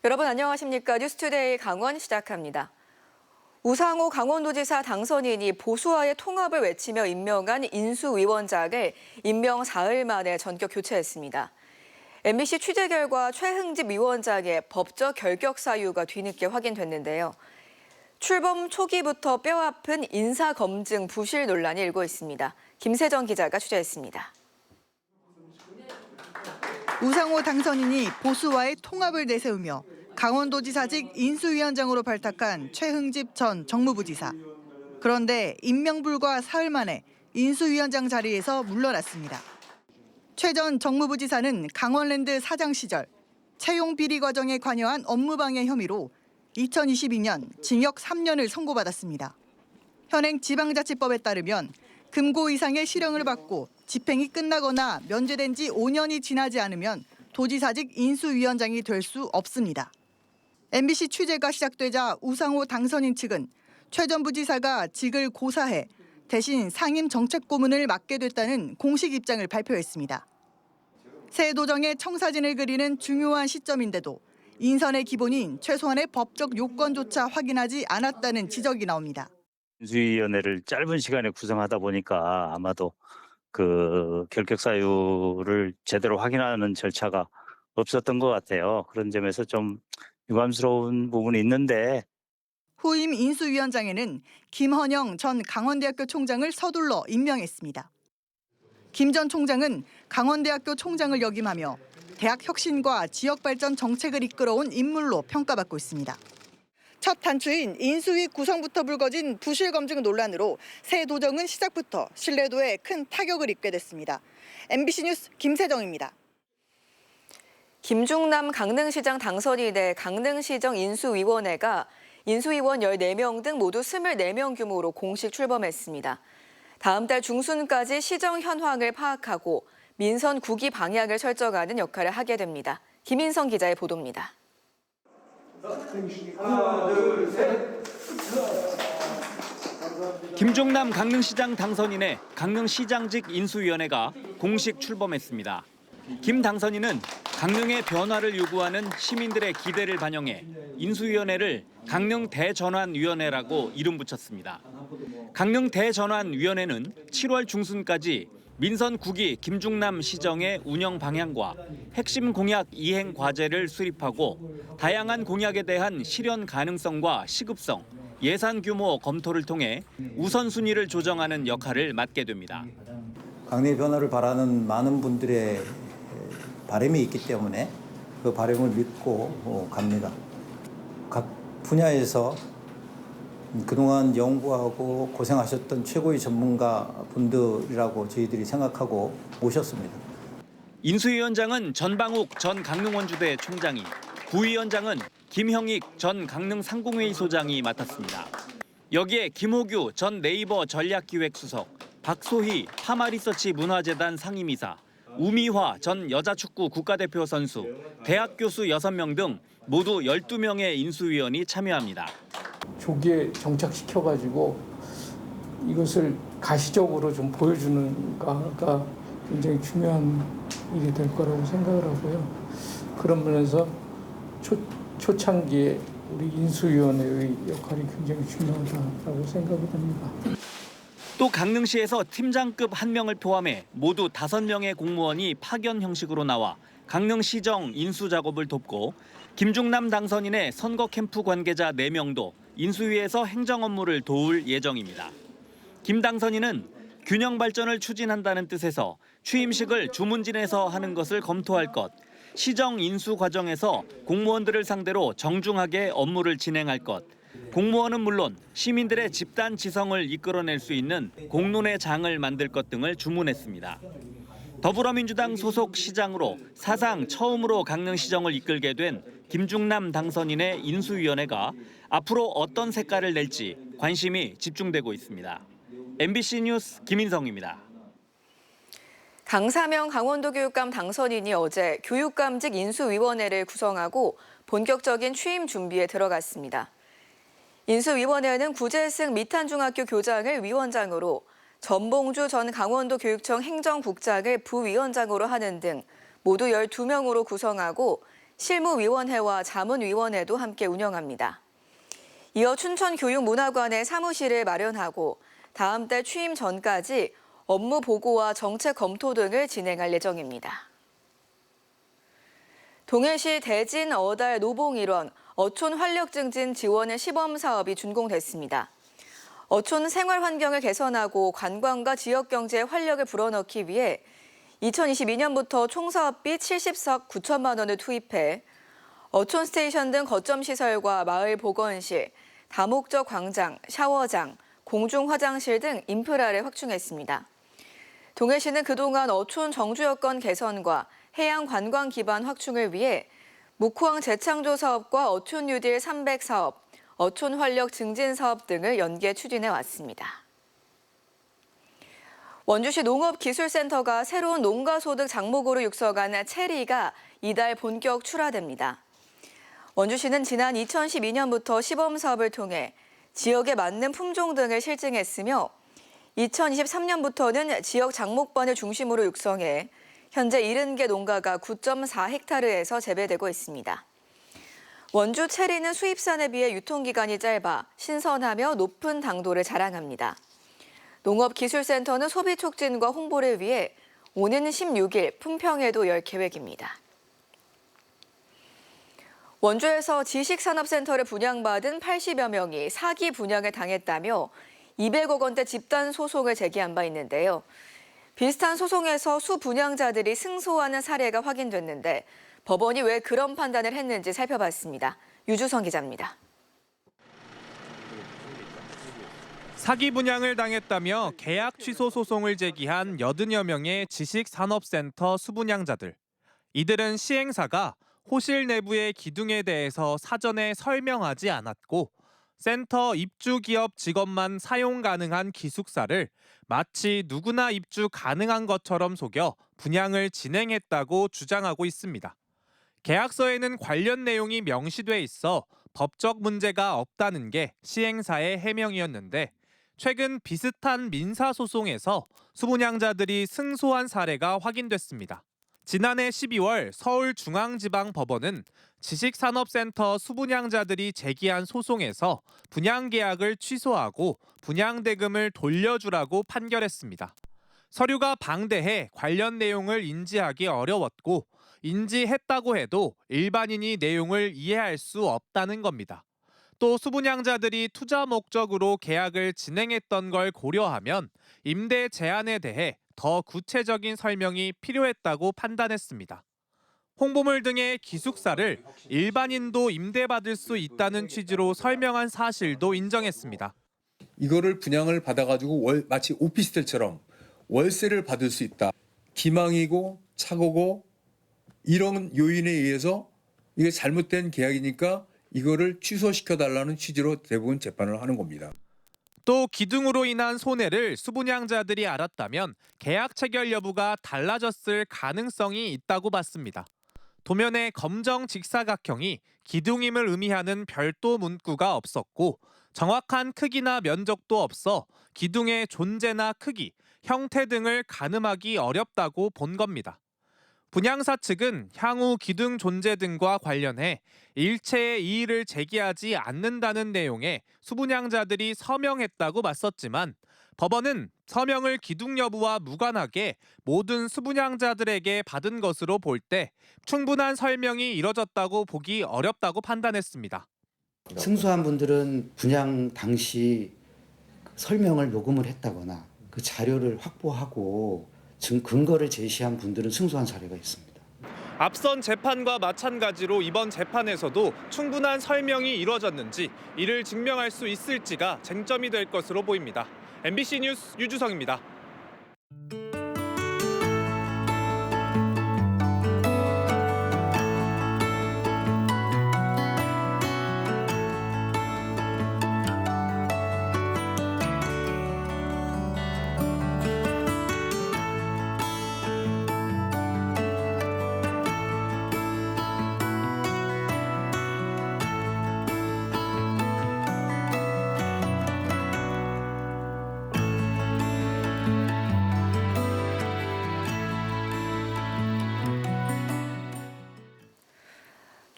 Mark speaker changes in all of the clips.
Speaker 1: 여러분 안녕하십니까? 뉴스투데이 강원 시작합니다. 우상호 강원도지사 당선인이 보수와의 통합을 외치며 임명한 인수위원장을 임명 사흘 만에 전격 교체했습니다. MBC 취재 결과 최흥집 위원장의 법적 결격 사유가 뒤늦게 확인됐는데요. 출범 초기부터 뼈아픈 인사검증 부실 논란이 일고 있습니다. 김세정 기자가 취재했습니다.
Speaker 2: 우상호 당선인이 보수와의 통합을 내세우며 강원도지사직 인수위원장으로 발탁한 최흥집 전 정무부지사. 그런데 임명 불과 사흘 만에 인수위원장 자리에서 물러났습니다. 최 전 정무부지사는 강원랜드 사장 시절 채용 비리 과정에 관여한 업무방해 혐의로 2022년 징역 3년을 선고받았습니다. 현행 지방자치법에 따르면 금고 이상의 실형을 받고 집행이 끝나거나 면제된 지 5년이 지나지 않으면 도지사직 인수위원장이 될 수 없습니다. MBC 취재가 시작되자 우상호 당선인 측은 최 전 부지사가 직을 고사해 대신 상임 정책고문을 맡게 됐다는 공식 입장을 발표했습니다. 새 도정의 청사진을 그리는 중요한 시점인데도 인선의 기본인 최소한의 법적 요건조차 확인하지 않았다는 지적이 나옵니다.
Speaker 3: 인수위원회를 짧은 시간에 구성하다 보니까 아마도 그 결격 사유를 제대로 확인하는 절차가 없었던 것 같아요. 그런 점에서 좀 유감스러운 부분이 있는데.
Speaker 2: 후임 인수위원장에는 김헌영 전 강원대학교 총장을 서둘러 임명했습니다. 김 전 총장은 강원대학교 총장을 역임하며 대학 혁신과 지역 발전 정책을 이끌어온 인물로 평가받고 있습니다. 첫 단추인 인수위 구성부터 불거진 부실 검증 논란으로 새 도정은 시작부터 신뢰도에 큰 타격을 입게 됐습니다. MBC 뉴스 김세정입니다.
Speaker 1: 김중남 강릉시장 당선이 돼 강릉시정 인수위원회가 인수위원 14명 등 모두 24명 규모로 공식 출범했습니다. 다음 달 중순까지 시정 현황을 파악하고 민선 구기 방향을 설정하는 역할을 하게 됩니다. 김인성 기자의 보도입니다.
Speaker 4: 하나, 둘, 셋.
Speaker 5: 김종남 강릉시장 당선인의 강릉시장직 인수위원회가 공식 출범했습니다. 김 당선인은 강릉의 변화를 요구하는 시민들의 기대를 반영해 인수위원회를 강릉 대전환위원회라고 이름 붙였습니다. 강릉 대전환위원회는 7월 중순까지 민선 9기 김중남 시정의 운영 방향과 핵심 공약 이행 과제를 수립하고 다양한 공약에 대한 실현 가능성과 시급성, 예산 규모 검토를 통해 우선순위를 조정하는 역할을 맡게 됩니다.
Speaker 6: 강릉의 변화를 바라는 많은 분들의 바람이 있기 때문에 그 바람을 믿고 갑니다. 각 분야에서 그동안 연구하고 고생하셨던 최고의 전문가 분들이라고 저희들이 생각하고 모셨습니다.
Speaker 5: 인수위원장은 전방욱 전 강릉원주대 총장이, 부위원장은 김형익 전 강릉 상공회의 소장이 맡았습니다. 여기에 김호규 전 네이버 전략기획수석, 박소희 파마리서치 문화재단 상임이사, 우미화 전 여자축구 국가대표 선수, 대학 교수 6명 등 모두 12명의 인수위원이 참여합니다.
Speaker 7: 조기에 정착시켜가지고 이것을 가시적으로 좀 보여주는 거가 굉장히 중요한 일이 될 거라고 생각을 하고요. 그런 면에서 초창기에 우리 인수위원회의 역할이 굉장히 중요하다고 생각이 됩니다.
Speaker 5: 또 강릉시에서 팀장급 1명을 포함해 모두 5명의 공무원이 파견 형식으로 나와 강릉시정 인수 작업을 돕고 김중남 당선인의 선거 캠프 관계자 4명도 인수위에서 행정 업무를 도울 예정입니다. 김 당선인은 균형 발전을 추진한다는 뜻에서 취임식을 주문진에서 하는 것을 검토할 것, 시정 인수 과정에서 공무원들을 상대로 정중하게 업무를 진행할 것, 공무원은 물론 시민들의 집단 지성을 이끌어낼 수 있는 공론의 장을 만들 것 등을 주문했습니다. 더불어민주당 소속 시장으로 사상 처음으로 강릉시정을 이끌게 된 김중남 당선인의 인수위원회가 앞으로 어떤 색깔을 낼지 관심이 집중되고 있습니다. MBC 뉴스 김인성입니다.
Speaker 1: 강사명 강원도교육감 당선인이 어제 교육감직 인수위원회를 구성하고 본격적인 취임 준비에 들어갔습니다. 인수위원회는 구재승 미탄중학교 교장을 위원장으로, 전봉주 전 강원도교육청 행정국장을 부위원장으로 하는 등 모두 12명으로 구성하고 실무위원회와 자문위원회도 함께 운영합니다. 이어 춘천교육문화관에 사무실을 마련하고 다음 달 취임 전까지 업무 보고와 정책 검토 등을 진행할 예정입니다. 동해시 대진 어달 노봉 일원 어촌 활력 증진 지원의 시범 사업이 준공됐습니다. 어촌 생활 환경을 개선하고 관광과 지역 경제에 활력을 불어넣기 위해 2022년부터 총 사업비 70억 9천만 원을 투입해 어촌 스테이션 등 거점 시설과 마을 보건실, 다목적 광장, 샤워장, 공중 화장실 등 인프라를 확충했습니다. 동해시는 그동안 어촌 정주 여건 개선과 해양 관광 기반 확충을 위해 묵호항 재창조 사업과 어촌 뉴딜 300 사업, 어촌 활력 증진 사업 등을 연계 추진해 왔습니다. 원주시 농업기술센터가 새로운 농가소득 작목으로 육성한 체리가 이달 본격 출하됩니다. 원주시는 지난 2012년부터 시범 사업을 통해 지역에 맞는 품종 등을 실증했으며 2023년부터는 지역 작목반을 중심으로 육성해 현재 70개 농가가 9.4헥타르에서 재배되고 있습니다. 원주 체리는 수입산에 비해 유통기간이 짧아 신선하며 높은 당도를 자랑합니다. 농업기술센터는 소비 촉진과 홍보를 위해 오는 16일 품평회도 열 계획입니다. 원주에서 지식산업센터를 분양받은 80여 명이 사기 분양을 당했다며 200억 원대 집단 소송을 제기한 바 있는데요. 비슷한 소송에서 수분양자들이 승소하는 사례가 확인됐는데 법원이 왜 그런 판단을 했는지 살펴봤습니다. 유주성 기자입니다.
Speaker 8: 사기 분양을 당했다며 계약 취소 소송을 제기한 80여 명의 지식산업센터 수분양자들. 이들은 시행사가 호실 내부의 기둥에 대해서 사전에 설명하지 않았고 센터 입주 기업 직원만 사용 가능한 기숙사를 마치 누구나 입주 가능한 것처럼 속여 분양을 진행했다고 주장하고 있습니다. 계약서에는 관련 내용이 명시돼 있어 법적 문제가 없다는 게 시행사의 해명이었는데 최근 비슷한 민사소송에서 수분양자들이 승소한 사례가 확인됐습니다. 지난해 12월 서울중앙지방법원은 지식산업센터 수분양자들이 제기한 소송에서 분양계약을 취소하고 분양대금을 돌려주라고 판결했습니다. 서류가 방대해 관련 내용을 인지하기 어려웠고 인지했다고 해도 일반인이 내용을 이해할 수 없다는 겁니다. 또 수분양자들이 투자 목적으로 계약을 진행했던 걸 고려하면 임대 제한에 대해 더 구체적인 설명이 필요했다고 판단했습니다. 홍보물 등의 기숙사를 일반인도 임대받을 수 있다는 취지로 설명한 사실도 인정했습니다.
Speaker 9: 이거를 분양을 받아가지고 마치 오피스텔처럼 월세를 받을 수 있다. 기망이고 착오고 이런 요인에 의해서 이게 잘못된 계약이니까 이거를 취소시켜달라는 취지로 대부분 재판을 하는 겁니다.
Speaker 8: 또 기둥으로 인한 손해를 수분양자들이 알았다면 계약 체결 여부가 달라졌을 가능성이 있다고 봤습니다. 도면의 검정 직사각형이 기둥임을 의미하는 별도 문구가 없었고 정확한 크기나 면적도 없어 기둥의 존재나 크기, 형태 등을 가늠하기 어렵다고 본 겁니다. 분양사 측은 향후 기둥 존재 등과 관련해 일체의 이의를 제기하지 않는다는 내용의 수분양자들이 서명했다고 맞섰지만 법원은 서명을 기둥 여부와 무관하게 모든 수분양자들에게 받은 것으로 볼 때 충분한 설명이 이뤄졌다고 보기 어렵다고 판단했습니다.
Speaker 10: 승소한 분들은 분양 당시 설명을 녹음을 했다거나 그 자료를 확보하고 근거를 제시한 분들은 승소한 사례가 있습니다.
Speaker 8: 앞선 재판과 마찬가지로 이번 재판에서도 충분한 설명이 이뤄졌는지 이를 증명할 수 있을지가 쟁점이 될 것으로 보입니다. MBC 뉴스 유주성입니다.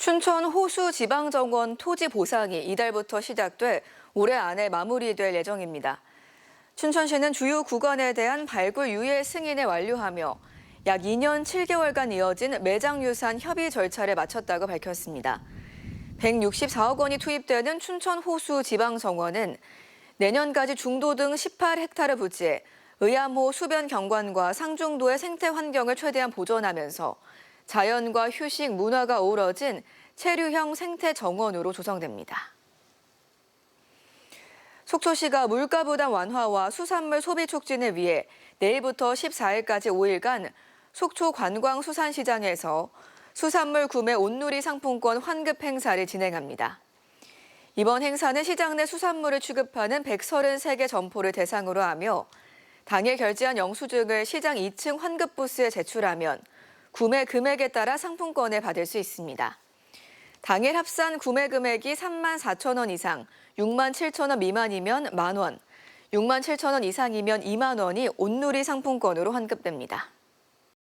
Speaker 1: 춘천 호수지방정원 토지 보상이 이달부터 시작돼 올해 안에 마무리될 예정입니다. 춘천시는 주요 구간에 대한 발굴 유예 승인을 완료하며 약 2년 7개월간 이어진 매장유산 협의 절차를 마쳤다고 밝혔습니다. 164억 원이 투입되는 춘천 호수 지방정원은 내년까지 중도 등 18헥타르 부지에 의암호 수변 경관과 상중도의 생태 환경을 최대한 보존하면서 자연과 휴식, 문화가 어우러진 체류형 생태 정원으로 조성됩니다. 속초시가 물가 부담 완화와 수산물 소비 촉진을 위해 내일부터 14일까지 5일간 속초 관광수산시장에서 수산물 구매 온누리 상품권 환급 행사를 진행합니다. 이번 행사는 시장 내 수산물을 취급하는 133개 점포를 대상으로 하며 당일 결제한 영수증을 시장 2층 환급 부스에 제출하면 구매 금액에 따라 상품권을 받을 수 있습니다. 당일 합산 구매 금액이 34,000원 이상, 67,000원 미만이면 만 원, 67,000원 이상이면 2만 원이 온누리 상품권으로 환급됩니다.